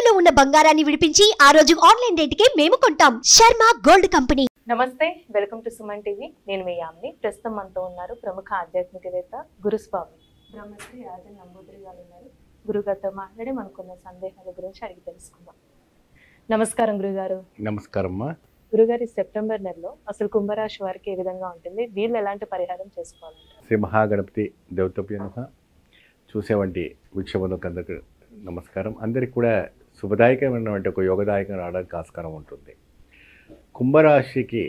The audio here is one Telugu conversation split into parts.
తాకట్టులో ఉన్న బంగారాన్ని విడిపించి ఆ రోజు ఆన్లైన్ రేటుకే మేము కొంటాం. Sharma gold company. నమస్తే, వెల్కమ్ టు సుమన్ టీవీ. నేను మీ యామిని. ప్రస్తుతం మనతో ఉన్నారు ప్రముఖ ఆధ్యాత్మికవేత్త గురుస్వామి బ్రహ్మశ్రీ రాజన్ నంబూదిరి గారు ఉన్నారు. గురుగారితో మాట్లాడి మనకున్న సందేహాల గురించి అడిగి తెలుసుకుందాం. నమస్కారం గురుగారు. నమస్కారం. గురుగారి సెప్టెంబర్ నెలలో అసలు కుంభరాశి వారికి ఏ విధంగా ఉంటుంది, వీళ్ళు ఎలాంటి పరిహారం చేసుకోవాలంటారు? శ్రీ మహాగణపతి దేవతభ్య నమః. చూసేవంటి వీక్షకులకు అందరికీ నమస్కారం. అందరికి కూడా శుభదాయకమైనటువంటి ఒక యోగదాయకం రావడానికి ఆస్కారం ఉంటుంది. కుంభరాశికి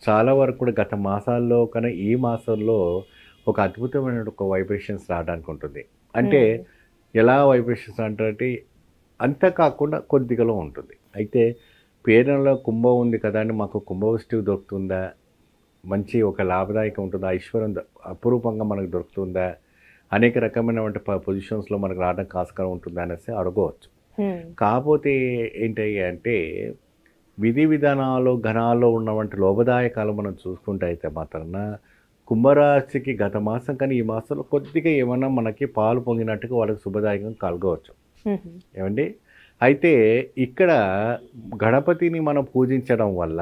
చాలా వరకు కూడా గత మాసాల్లో కన్నా ఈ మాసంలో ఒక అద్భుతమైన ఒక వైబ్రేషన్స్ రావడానికి ఉంటుంది. అంటే ఎలా వైబ్రేషన్స్ అంటే అంతా కాకుండా కొద్దిగాలో ఉంటుంది. అయితే పేరులో కుంభం ఉంది కదా అని మాకు కుంభవృష్టి దొరుకుతుందా, మంచి ఒక లాభదాయకం ఉంటుందా, ఐశ్వర్యం అపురూపంగా మనకు దొరుకుతుందా, అనేక రకమైనటువంటి పొజిషన్స్లో మనకు రావడానికి ఆస్కారం ఉంటుందా అనేసి అడగవచ్చు. కాకపోతే ఏంటి అంటే విధి విధానాలు ఘనాల్లో ఉన్నటువంటి లోభదాయకాలు మనం చూసుకుంటే అయితే మాత్రాన కుంభరాశికి గత మాసం కానీ ఈ మాసంలో కొద్దిగా ఏమన్నా మనకి పాలు పొంగినట్టుగా వాళ్ళకి శుభదాయకం కలగవచ్చు. ఏమండి, అయితే ఇక్కడ గణపతిని మనం పూజించడం వల్ల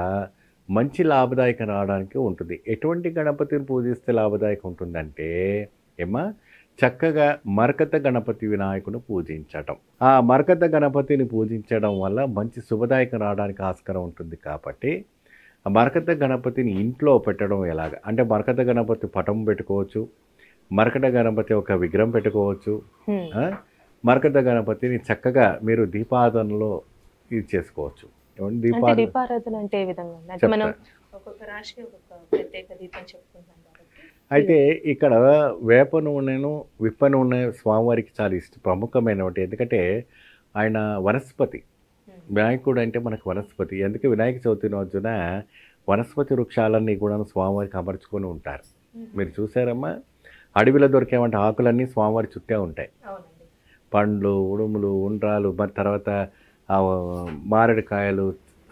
మంచి లాభదాయకం రావడానికి ఉంటుంది. ఎటువంటి గణపతిని పూజిస్తే లాభదాయకం ఉంటుందంటే చక్కగా మరకత గణపతి వినాయకుని పూజించటం. ఆ మరకత గణపతిని పూజించడం వల్ల మంచి శుభదాయకం రావడానికి ఆస్కారం ఉంటుంది. కాబట్టి ఆ మరకత గణపతిని ఇంట్లో పెట్టడం ఎలాగ అంటే మరకత గణపతి పటం పెట్టుకోవచ్చు, మరకత గణపతి ఒక విగ్రహం పెట్టుకోవచ్చు. మరకత గణపతిని చక్కగా మీరు దీపారాధనలో ఇది చేసుకోవచ్చు. దీపారాధన అంటే ఏ విధంగా అంటే మనం ఒక్కొక్క రాశికి ఒక్కొక్క ప్రత్యేక దీపం చెప్పుకుంటాం కాబట్టి అయితే ఇక్కడ వేప నూనెను విప్ప నూనె స్వామివారికి చాలా ప్రముఖమైనటువంటి. ఎందుకంటే ఆయన వనస్పతి, వినాయకుడు అంటే మనకు వనస్పతి. అందుకే వినాయక చవితి రోజున వనస్పతి వృక్షాలన్నీ కూడా స్వామివారికి అమర్చుకొని ఉంటారు. మీరు చూసారమ్మా, అడవిలో దొరికేవంటి ఆకులన్నీ స్వామివారి చుట్టే ఉంటాయి. పండ్లు, ఉడుములు, ఉండ్రాలు, మరి తర్వాత మారేడుకాయలు,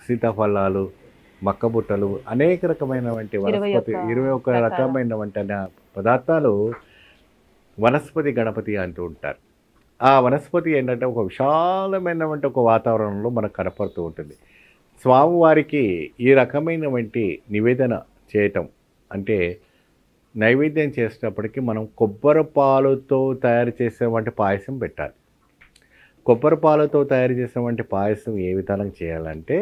సీతాఫలాలు, మక్కబుట్టలు, అనేక రకమైనటువంటి వనస్పతి 21 రకమైనటువంటి పదార్థాలు వనస్పతి గణపతి అంటూ ఉంటారు. ఆ వనస్పతి ఏంటంటే ఒక విశాలమైనటువంటి ఒక వాతావరణంలో మనకు కనపడుతూ ఉంటుంది. స్వామివారికి ఈ రకమైనటువంటి నివేదన చేయటం అంటే నైవేద్యం చేసేటప్పటికి మనం కొబ్బరి పాలుతో తయారు చేసేటువంటి పాయసం పెట్టాలి. కొబ్బరి పాలతో తయారు చేసేటువంటి పాయసం ఏ విధానం చేయాలంటే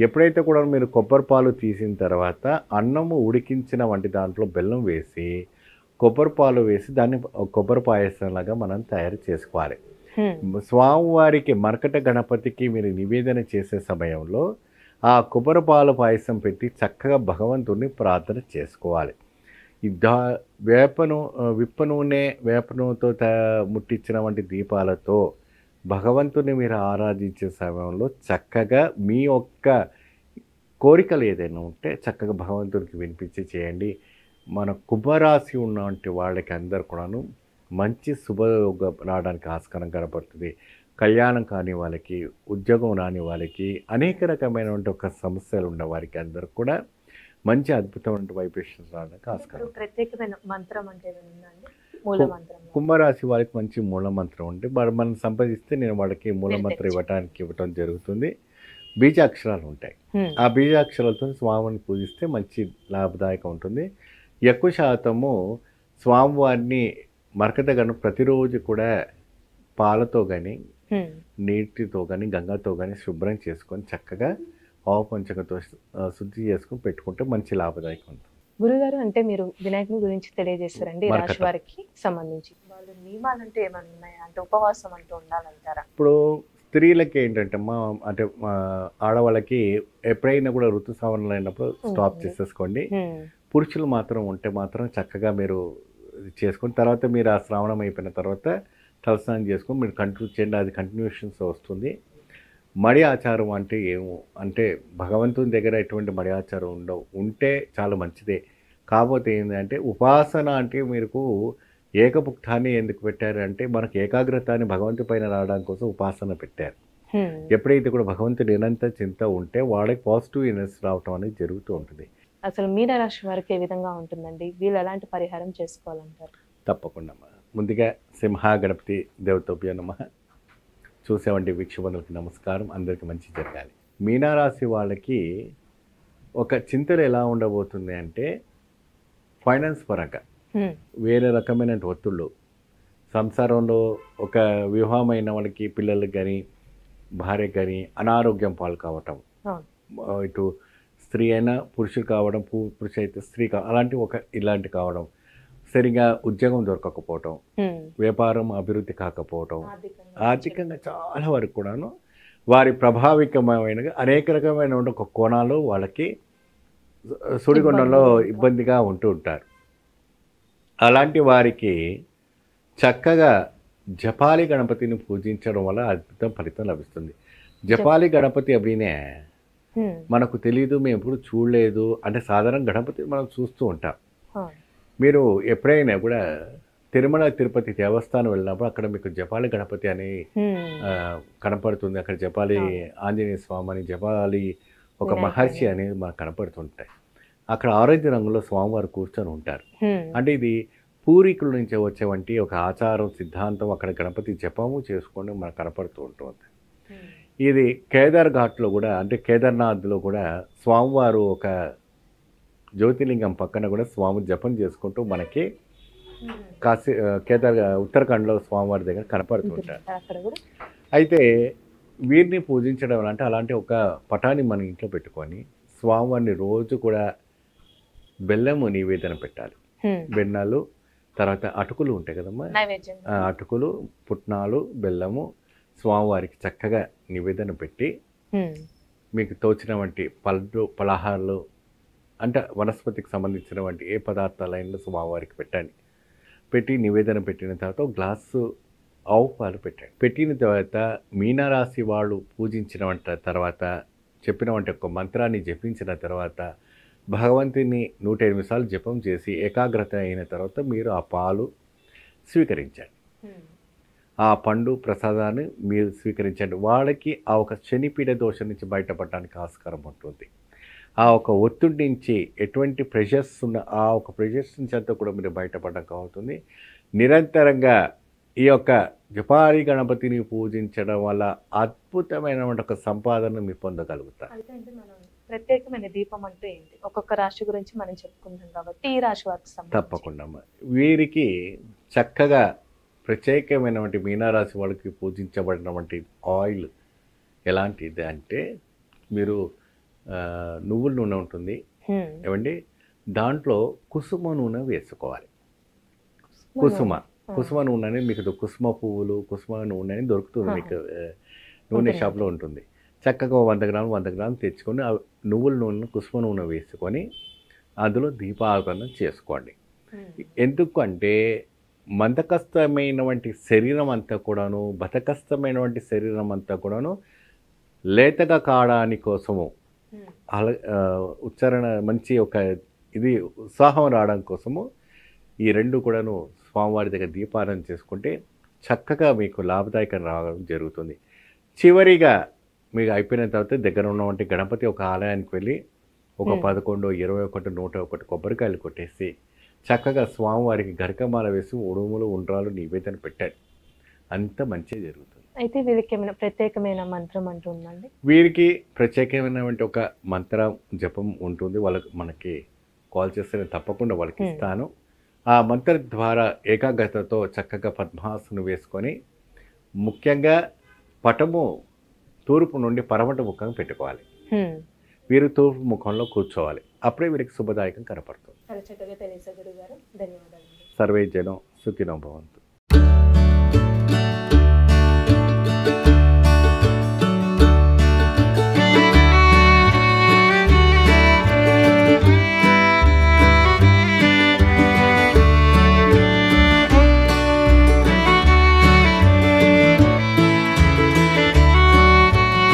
ఎప్పుడైతే కూడా మీరు కొబ్బరి పాలు తీసిన తర్వాత అన్నము ఉడికించిన వంటి దాంట్లో బెల్లం వేసి కొబ్బరి పాలు వేసి దాన్ని కొబ్బరి పాయసంలాగా మనం తయారు చేసుకోవాలి. స్వామివారికి మరకట గణపతికి మీరు నివేదన చేసే సమయంలో ఆ కొబ్బరి పాలు పాయసం పెట్టి చక్కగా భగవంతుడిని ప్రార్థన చేసుకోవాలి. ఈ విప్ప నూనె వేప నూనెతో ముట్టించిన వంటి దీపాలతో భగవంతుని మీరు ఆరాధించే సమయంలో చక్కగా మీ యొక్క కోరికలు ఏదైనా ఉంటే చక్కగా భగవంతునికి వినిపించి చేయండి. మన కుంభరాశి ఉన్నటువంటి వాళ్ళకి అందరు కూడాను మంచి శుభయోగం రావడానికి ఆస్కారం కనపడుతుంది. కళ్యాణం కాని వాళ్ళకి, ఉద్యోగం రాని వాళ్ళకి, అనేక రకమైనటువంటి ఒక సమస్యలు ఉన్న వారికి అందరు కూడా మంచి అద్భుతమైన వైబ్రేషన్స్ రావడానికి ఆస్కారం. ప్రత్యేకమైన మంత్రం అంటే మూల మంత్రం కుంభరాశి వారికి మంచి మూల మంత్రం ఉంటే మనం సంపాదిస్తే నేను వాళ్ళకి మూల మంత్రం ఇవ్వటం జరుగుతుంది. బీజాక్షరాలు ఉంటాయి. ఆ బీజాక్షరాలతో స్వామిని పూజిస్తే మంచి లాభదాయకం ఉంటుంది. ఎక్కువ శాతము స్వామివారిని మరకత గణపతి ప్రతిరోజు కూడా పాలతో కానీ నీటితో కానీ గంగతో కానీ శుభ్రం చేసుకొని చక్కగా ఆవుపంచకతో శుద్ధి చేసుకొని పెట్టుకుంటే మంచి లాభదాయకం ఉంటుంది. గురుగారు, అంటే మీరు వినాయకుని గురించి తెలియజేస్తారండి రాశి వారికి సంబంధించి వాళ్ళు నియమాలు అంటే ఏమైనా ఉన్నాయా? అంటే ఉపవాసం అంటూ ఉండాలంటారా? ఇప్పుడు స్త్రీలకి ఏంటంటే అంటే ఆడవాళ్ళకి ఎప్పుడైనా కూడా ఋతుస్రావణలు అయినప్పుడు స్టాప్ చేసేసుకోండి. పురుషులు మాత్రం ఉంటే మాత్రం చక్కగా మీరు చేసుకుని తర్వాత మీరు ఆ శ్రావణం అయిపోయిన తర్వాత తలస్నానం చేసుకొని మీరు కంటిన్యూ చేయండి. అది కంటిన్యూషన్స్ వస్తుంది. మడి ఆచారం అంటే ఏమో అంటే భగవంతుని దగ్గర ఎటువంటి మడి ఆచారం ఉంటే చాలా మంచిదే. కాకపోతే ఏంటంటే ఉపాసన అంటే మీకు ఏకభుక్తాన్ని ఎందుకు పెట్టారు అంటే మనకు ఏకాగ్రతాన్ని భగవంతుడి పైన రావడానికి కోసం ఉపాసన పెట్టారు. ఎప్పుడైతే కూడా భగవంతుడి నిరంతర చింత ఉంటే వాళ్ళకి పాజిటివ్ ఎనర్జీ రావటం అనేది జరుగుతూ ఉంటుంది. అసలు మీనరాశి వారికి ఏ విధంగా ఉంటుందండి? వీళ్ళు ఎలాంటి పరిహారం చేసుకోవాలంటారు? తప్పకుండా. ముందుగా సింహ గణపతి దేవతభ్య నమః. చూసేవంటి వీక్షకులకు నమస్కారం. అందరికీ మంచి జరగాలి. మీనారాశి వాళ్ళకి ఒక చింతలు ఎలా ఉండబోతుంది అంటే ఫైనాన్స్ పరంగా వేరే రకమైన ఒత్తిళ్ళు, సంసారంలో ఒక వివాహమైన వాళ్ళకి పిల్లలకు కానీ భార్యకు కానీ అనారోగ్యం పాలు కావటం, ఇటు స్త్రీ అయినా పురుషులు కావడం, పురుషు అయితే స్త్రీ అలాంటి ఇలాంటి కావడం, సరిగా ఉద్యోగం దొరకకపోవటం, వ్యాపారం అభివృద్ధి కాకపోవటం, ఆర్థికంగా చాలా వరకు కూడాను వారి ప్రభావికమైన అనేక రకమైన ఒక కోణాలు వాళ్ళకి సుడిగుండంలో ఇబ్బందిగా ఉంటూ ఉంటారు. అలాంటి వారికి చక్కగా జపాలి గణపతిని పూజించడం వల్ల అద్భుతం ఫలితం లభిస్తుంది. జపాలి గణపతి అవినే మనకు తెలియదు, మేము ఎప్పుడు చూడలేదు అంటే సాధారణ గణపతి మనం చూస్తూ ఉంటాం. మీరు ఎప్పుడైనా కూడా తిరుమల తిరుపతి దేవస్థానం వెళ్ళినప్పుడు అక్కడ మీకు జపాలి గణపతి అని కనపడుతుంది. అక్కడ జపాలి ఆంజనేయ స్వామి అని, జపాలి ఒక మహర్షి అనేది మనకు కనపడుతుంటాయి. అక్కడ ఆరెంజ్ రంగులో స్వామివారు కూర్చొని ఉంటారు. అంటే ఇది పూర్వీకుల నుంచి వచ్చేవంటి ఒక ఆచారం, సిద్ధాంతం. అక్కడ గణపతి జపము చేసుకొని మనకు కనపడుతూ ఉంటుంది. ఇది కేదార్ ఘాట్లో కూడా అంటే కేదార్నాథ్లో కూడా స్వామివారు ఒక జ్యోతిలింగం పక్కన కూడా స్వామి జపం చేసుకుంటూ మనకి ఉత్తరాఖండ్లో స్వామివారి దగ్గర కనపడుతుంటారు. అయితే వీరిని పూజించడం అంటే అలాంటి ఒక పటాన్ని మన ఇంట్లో పెట్టుకొని స్వామివారిని రోజు కూడా బెల్లము నివేదన పెట్టాలి. బెన్నాలు, తర్వాత అటుకులు ఉంటాయి కదమ్మా, అటుకులు, పుట్నాలు, బెల్లము స్వామివారికి చక్కగా నివేదన పెట్టి మీకు తోచిన వంటి పలహారాలు అంటే వనస్పతికి సంబంధించిన వంటి ఏ పదార్థాలైనా స్వామివారికి పెట్టండి. పెట్టి నివేదన పెట్టిన తర్వాత ఒక గ్లాసు ఆవు పాలు పెట్టండి. పెట్టిన తర్వాత మీనరాశి వాళ్ళు పూజించిన తర్వాత చెప్పిన వంటి ఒక మంత్రాన్ని జపించిన తర్వాత భగవంతుని 108 సార్లు జపం చేసి ఏకాగ్రత అయిన తర్వాత మీరు ఆ పాలు స్వీకరించండి. ఆ పండు ప్రసాదాన్ని మీరు స్వీకరించండి. వాళ్ళకి ఆ ఒక శనిపీడ దోషం నుంచి బయటపడడానికి ఆస్కారం ఉంటుంది. ఆ ఒక ఒత్తిడి నుంచి ఎటువంటి ప్రెషర్స్ ఉన్న ఆ ఒక ప్రెషర్స్ నుంచి అంతా కూడా మీరు బయటపడడానికి అవుతుంది. నిరంతరంగా ఈ యొక్క జపాలి గణపతిని పూజించడం వల్ల అద్భుతమైన ఒక సంపాదన మీరు పొందగలుగుతారు. ప్రత్యేకమైన దీపం అంటే ఏంటి? ఒక్కొక్క రాశి గురించి మనం చెప్పుకుంటాం కాబట్టి ఈ రాశి వారికి తప్పకుండా వీరికి చక్కగా ప్రత్యేకమైనటువంటి మీనారాశి వాళ్ళకి పూజించబడినటువంటి ఆయిల్ ఎలాంటిది అంటే మీరు నువ్వుల నూనె ఉంటుంది ఏమండి, దాంట్లో కుసుమ నూనె వేసుకోవాలి. కుసుమ నూనె అనేది మీకు కుసుమ పువ్వులు, కుసుమ నూనె అని దొరుకుతుంది మీకు నూనె షాప్లో ఉంటుంది. చక్కగా 100 గ్రాములు తెచ్చుకొని నువ్వుల నూనె, కుసుమ నూనె వేసుకొని అందులో దీపారాధన చేసుకోండి. ఎందుకంటే మందకస్తమైనటువంటి శరీరం అంతా కూడాను, బతకస్తమైనటువంటి శరీరం అంతా కూడాను లేతగా కావడానికి కోసము, ఉచ్చారణ మంచి ఒక ఇది ఉత్సాహం రావడం కోసము ఈ రెండు కూడాను స్వామివారి దగ్గర దీపారాధన చేసుకుంటే చక్కగా మీకు లాభదాయకం రావడం జరుగుతుంది. చివరిగా మీకు అయిపోయిన తర్వాత దగ్గర ఉన్నటువంటి గణపతి ఒక ఆలయానికి వెళ్ళి ఒక 11, 21, 101 కొబ్బరికాయలు కొట్టేసి చక్కగా స్వామివారికి గరికమాల వేసి ఉడుములు, ఉండ్రాలు నివేదన పెట్టారు. అంత మంచిగా జరుగుతుంది. అయితే వీరికి ఏమైనా ప్రత్యేకమైన మంత్రం అంటూ ఉందండి? వీరికి ప్రత్యేకమైనటువంటి ఒక మంత్రం జపం ఉంటుంది. వాళ్ళకి మనకి కాల్ చేస్తే తప్పకుండా వాళ్ళకి ఇస్తాను. ఆ మంత్రం ద్వారా ఏకాగ్రతతో చక్కగా పద్మాసనం వేసుకొని ముఖ్యంగా పటము తూర్పు నుండి పరమట ముఖం పెట్టుకోవాలి. వీరు తూర్పు ముఖంలో కూర్చోవాలి. అప్పుడే వీరికి శుభదాయకం కనపడుతుంది. చాలా చక్కగా తెలియజేశారు గురుగారు. ధన్యవాదాలు. సర్వే జనం సుఖినో భవంతు.